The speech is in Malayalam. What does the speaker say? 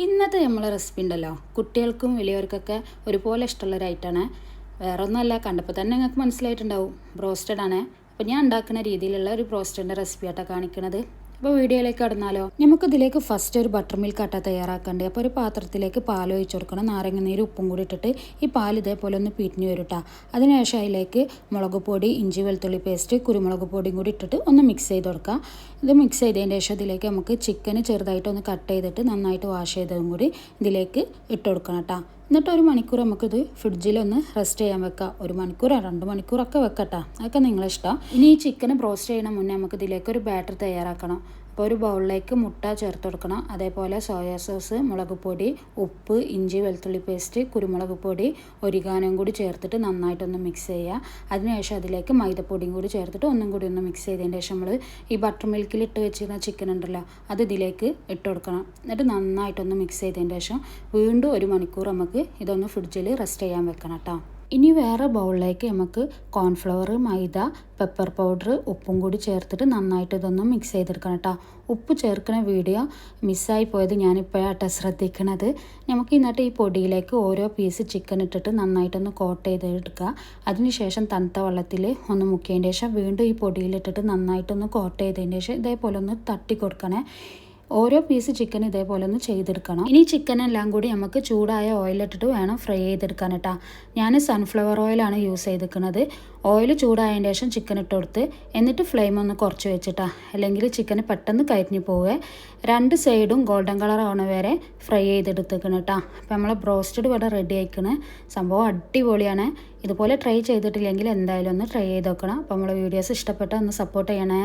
ഇന്നത്തെ നമ്മളെ റെസിപ്പി ഉണ്ടല്ലോ, കുട്ടികൾക്കും വലിയവർക്കൊക്കെ ഒരുപോലെ ഇഷ്ടമുള്ള ഒരു ഐറ്റമാണ്. വേറെ ഒന്നുമല്ല, കണ്ടപ്പോൾ തന്നെ നിങ്ങൾക്ക് മനസ്സിലായിട്ടുണ്ടാവും, ബ്രോസ്റ്റഡ് ആണ്. അപ്പോൾ ഞാൻ ഉണ്ടാക്കുന്ന രീതിയിലുള്ള ഒരു ബ്രോസ്റ്റഡിൻ്റെ റെസിപ്പിയായിട്ടാണ് കാണിക്കുന്നത്. അപ്പോൾ വീഡിയോയിലേക്ക് കടന്നാലോ. നമുക്കിതിലേക്ക് ഫസ്റ്റ് ഒരു ബട്ടർ മിൽക്കാട്ടാണ് തയ്യാറാക്കേണ്ടത്. അപ്പോൾ ഒരു പാത്രത്തിലേക്ക് പാൽ ഒഴിച്ച് കൊടുക്കണം. നാരങ്ങ നീര് ഉപ്പും കൂടി ഇട്ടിട്ട് ഈ പാൽ ഇതേപോലെ ഒന്ന് പിരിഞ്ഞ് വരും. അതിനുശേഷം അതിലേക്ക് മുളക് പൊടി, ഇഞ്ചി വെളുത്തുള്ളി പേസ്റ്റ്, കുരുമുളക് പൊടിയും കൂടി ഇട്ടിട്ട് ഒന്ന് മിക്സ് ചെയ്ത് കൊടുക്കുക. ഇത് മിക്സ് ചെയ്തതിന് ശേഷം ഇതിലേക്ക് നമുക്ക് ചിക്കന് ചെറുതായിട്ടൊന്ന് കട്ട് ചെയ്തിട്ട് നന്നായിട്ട് വാഷ് ചെയ്തതും കൂടി ഇതിലേക്ക് ഇട്ട് കൊടുക്കണം കേട്ടോ. എന്നിട്ട് ഒരു മണിക്കൂർ നമുക്കിത് ഫ്രിഡ്ജിലൊന്ന് റെസ്റ്റ് ചെയ്യാൻ വെക്കാം. 1 മണിക്കൂറോ 2 മണിക്കൂറൊക്കെ വെക്കട്ടോ, അതൊക്കെ നിങ്ങളിഷ്ടം. ഇനി ഈ ചിക്കൻ ബ്രോസ്റ്റ് ചെയ്യണ മുന്നേ നമുക്ക് ഇതിലേക്ക് ഒരു ബാറ്റർ തയ്യാറാക്കണം. അപ്പോൾ ഒരു ബൗളിലേക്ക് മുട്ട ചേർത്ത് കൊടുക്കണം. അതേപോലെ സോയാ സോസ്, മുളക് പൊടി, ഉപ്പ്, ഇഞ്ചി വെളുത്തുള്ളി പേസ്റ്റ്, കുരുമുളക് പൊടി, ഒരിഗാനോയും കൂടി ചേർത്തിട്ട് നന്നായിട്ടൊന്ന് മിക്സ് ചെയ്യുക. അതിനുശേഷം അതിലേക്ക് മൈദപ്പൊടിയും കൂടി ചേർത്തിട്ട് ഒന്നും കൂടി ഒന്ന് മിക്സ് ചെയ്തതിന് ശേഷം നമ്മൾ ഈ ബട്ടർ മിൽക്കിൽ ഇട്ട് വെച്ചിരുന്ന ചിക്കൻ ഉണ്ടല്ലോ, അത് ഇതിലേക്ക് ഇട്ട് കൊടുക്കണം. എന്നിട്ട് നന്നായിട്ടൊന്ന് മിക്സ് ചെയ്തതിന് ശേഷം വീണ്ടും 1 മണിക്കൂർ നമുക്ക് ഇതൊന്ന് ഫ്രിഡ്ജിൽ റെസ്റ്റ് ചെയ്യാൻ വെക്കണം കേട്ടോ. ഇനി വേറെ ബൗളിലേക്ക് നമുക്ക് കോൺഫ്ലവർ, മൈദ, പെപ്പർ പൗഡർ, ഉപ്പും കൂടി ചേർത്തിട്ട് നന്നായിട്ട് ഇതൊന്ന് മിക്സ് ചെയ്തെടുക്കണം കേട്ടോ. ഉപ്പ് ചേർക്കുന്ന വീഡിയോ മിസ്സായി പോയത് ഞാനിപ്പോഴാട്ടോ ശ്രദ്ധിക്കണത്. നമുക്ക് എന്നിട്ട് ഈ പൊടിയിലേക്ക് ഓരോ പീസ് ചിക്കൻ ഇട്ടിട്ട് നന്നായിട്ടൊന്ന് കോട്ട് ചെയ്തെടുക്കുക. അതിനുശേഷം തണുത്ത വെള്ളത്തിൽ ഒന്ന് മുക്കിയതിന് ശേഷം വീണ്ടും ഈ പൊടിയിലിട്ടിട്ട് നന്നായിട്ടൊന്ന് കോട്ട് ചെയ്തതിന് ശേഷം ഇതേപോലെ ഒന്ന് തട്ടി കൊടുക്കണേ. ഓരോ പീസ് ചിക്കൻ ഇതേപോലെ ഒന്ന് ചെയ്തെടുക്കണം. ഇനി ചിക്കനെല്ലാം കൂടി നമുക്ക് ചൂടായ ഓയിലിട്ടിട്ട് വേണം ഫ്രൈ ചെയ്തെടുക്കാൻ കേട്ടോ. ഞാൻ സൺഫ്ലവർ ഓയിലാണ് യൂസ് ചെയ്തെടുക്കുന്നത്. ഓയിൽ ചൂടായതിന് ശേഷം ചിക്കൻ ഇട്ട് കൊടുത്ത് എന്നിട്ട് ഫ്ലെയിം ഒന്ന് കുറച്ച് വെച്ചിട്ടാ, അല്ലെങ്കിൽ ചിക്കൻ പെട്ടെന്ന് കരിഞ്ഞു പോവേ. 2 സൈഡും ഗോൾഡൻ കളർ ആവണ വരെ ഫ്രൈ ചെയ്തെടുത്തേക്കണം കേട്ടോ. അപ്പോൾ നമ്മളെ ബ്രോസ്റ്റഡ് ഇവിടെ റെഡി ആയിക്കണ്. സംഭവം അടിപൊളിയാണ്. ഇതുപോലെ ട്രൈ ചെയ്തിട്ടില്ലെങ്കിൽ എന്തായാലും ഒന്ന് ട്രൈ ചെയ്ത് നോക്കണം. അപ്പോൾ നമ്മളെ വീഡിയോസ് ഇഷ്ടപ്പെട്ടാൽ ഒന്ന് സപ്പോർട്ട് ചെയ്യണേ.